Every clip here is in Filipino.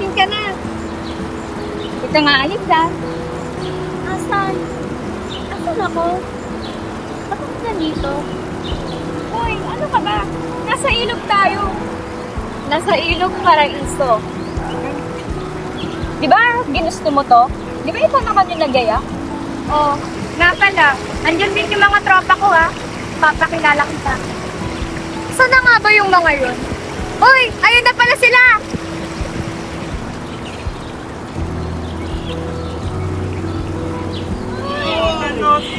dumating ka na. Ito nga, Alexa. Asan? Asan ako? Ba't ako nandito? Hoy, ano ka ba? Nasa ilog tayo. Nasa ilog paraiso. Di ba ginusto mo to? Di ba ito naman yung nagyaya? Oo. Nga pala, andyan din yung mga tropa ko ha. Papakilala kita. Saan na nga ba yung mga yun? Hoy, ayun na pala sila!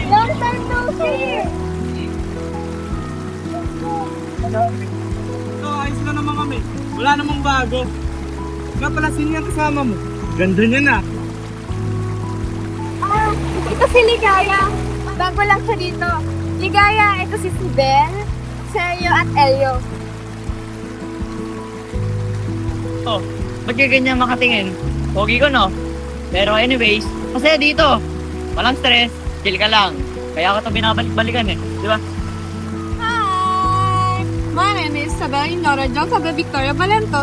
Long time no see! Ito, ayos na naman kami. Wala namang bago. Nga pala, sino yung kasama mo? Ganda niya na. Ah, ito si Ligaya. Bago lang siya dito. Ligaya, ito si Sibel, Sergio at Elio. Oh, ba't ka ganyan makatingin? Pogi ko, no? Pero anyways, masaya dito. Walang stress, chill ka lang. Kaya ako ito binabalik-balikan eh, di ba? Hi! My name is Sabel Indora Jong, Sabel Victoria Valento.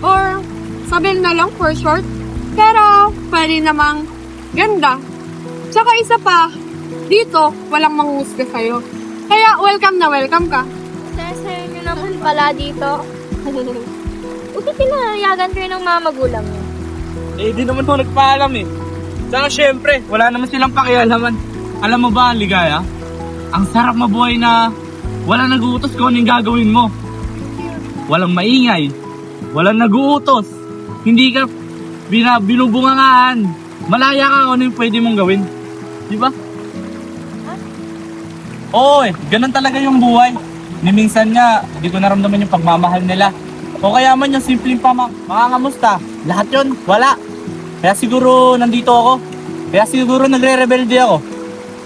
Or, Sabel na lang for short. Pero, pwede namang ganda. Tsaka isa pa, dito, walang manghusga sa'yo. Kaya, welcome na welcome ka. Sir, nyo naman pala dito. Bakit pinayagan kayo ng mga magulang niyo? Eh, di naman ako nagpaalam eh. Saka syempre, wala naman silang pakialaman. Alam mo ba, Ligaya? Ang sarap mabuhay na walang nag-uutos kung ano yung gagawin mo. Walang maingay. Walang nag-uutos. Hindi ka binubungangaan. Malaya ka kung ano yung pwede mong gawin. Di ba? Oo eh, ganun talaga yung buhay. Ni minsan nga, hindi ko naramdaman yung pagmamahal nila. O kaya man yung simpleng makangamusta. Lahat yun, wala. Kaya siguro nandito ako. Kaya siguro nagre-rebelde ako.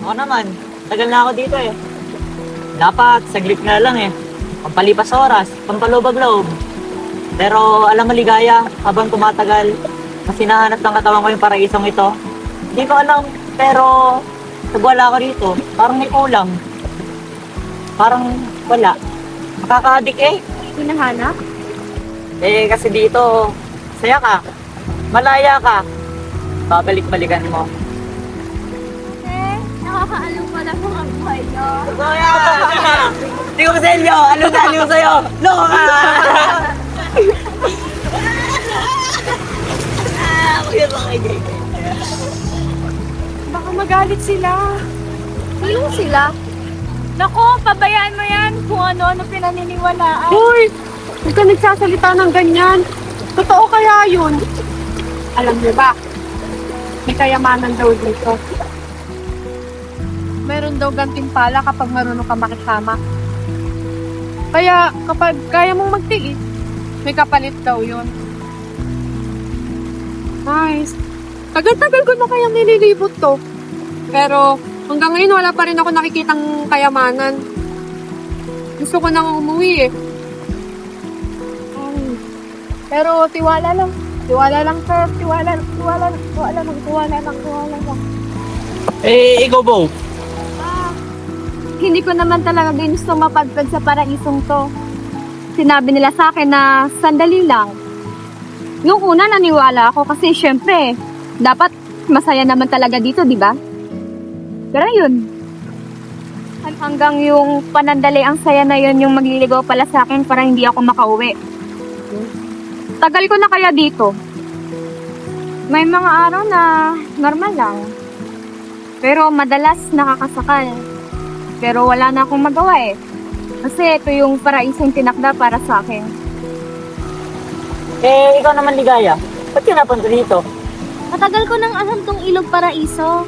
Ako naman, tagal na ako dito eh. Dapat, saglit na lang eh. Pampalipas oras, pampalubag-loob. Pero alam mo, Ligaya, habang tumatagal, mas hinahanap ng katawan ko yung paraisong ito. Hindi ko alam, pero pag wala ako dito, parang may kulang. Parang wala. Makaka-addict eh. Hinahanap? Eh, kasi dito, saya ka. Malaya ka. Babalik-balikan mo. Nakakaalam pala kung ang buhay nyo. Kaya! Hindi ko sa inyo! Ano na aliw sa'yo? Loko ka! Kuya ba kayo? Baka magalit sila. Sino sila? Nako, pabayaan mo yan kung ano-ano pinaniniwalaan. Hoy! Huwag ka nagsasalita ng ganyan. Totoo kaya yun? Alam niyo ba, may kayamanan daw dito. Meron daw gantimpala kapag marunong ka makisama. Kaya kapag kaya mong magtiis, may kapalit daw yun. Nice. Tagal-tagal ko na kayang nililibot to. Pero hanggang ngayon wala pa rin ako nakikitang kayamanan. Gusto ko nang umuwi eh. Pero tiwala lang. Tiwala lang, sir. Tiwala lang. Eh, ikaw Bo. Hindi ko naman talaga ginusto mapadpad sa paraisong to. Sinabi nila sa akin na sandali lang. Yung una naniwala ako kasi syempre, dapat masaya naman talaga dito, di ba? Pero yun, hanggang yung panandali ang saya na yun yung magliligaw pala sa akin para hindi ako makauwi. Tagal ko na kaya dito. May mga araw na normal lang. Pero madalas nakakasakal. Pero wala na akong magawa eh. Kasi ito yung paraisong tinakda para sa akin. Eh, ikaw naman, Ligaya. Ba't ka napunta dito? Matagal ko nang alam tong Ilog Paraiso.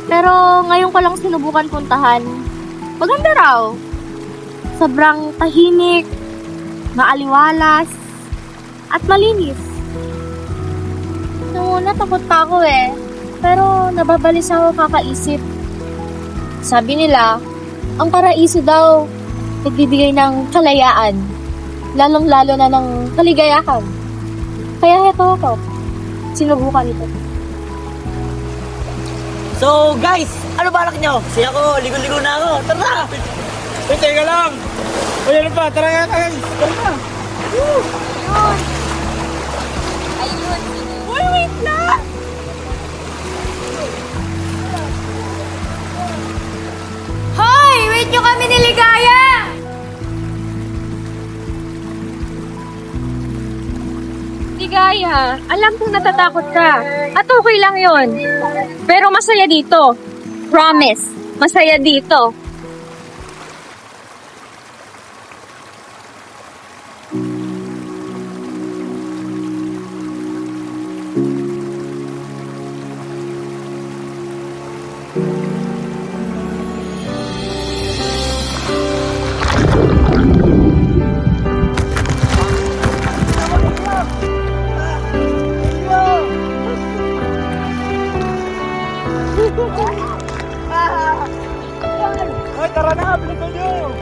Pero ngayon ko lang sinubukan puntahan. Maganda raw. Sobrang tahimik, maaliwalas, at malinis. Noong una takot pa ako eh. Pero nababalis ako kakaisip. Sabi nila, ang paraiso daw nagbibigay ng kalayaan. Lalong-lalo na ng kaligayahan. Kaya heto ako. Sinubukan ito. So, guys, ano balak nyo? Siya ko, ligo-ligo na ako. Tara! Eh, teka lang. Uy, ano pa? Tara nga, guys. Tara na. Ayun. Uy, wait lang! Hoy! Wait nyo kami ni Ligaya! Ligaya, alam kong natatakot ka. At okay lang yon. Pero masaya dito. Promise, masaya dito. Ay, tara na, bilisan nyo!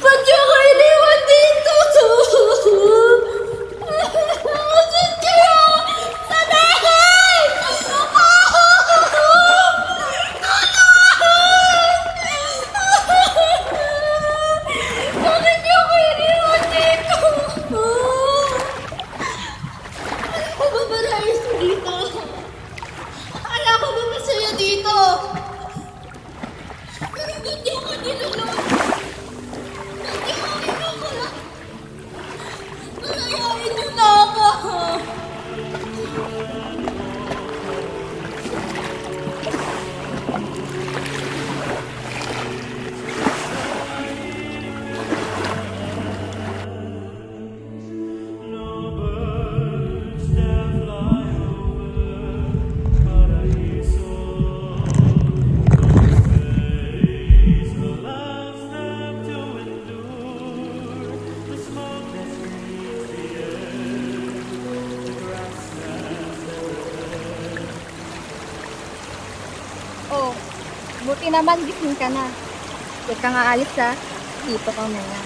Ba't niyo ako iniwan dito? Ba't kayo? Sanahin! Bakit niyo ako iniwan dito? Ako ba malayos dito? Akala ko ba masaya dito? Pero ba't niyo ako dinulungan? Palayain niyo na ako! Oh, buti naman gising ka na. Huwag kang aalis ha. Dito ka muna.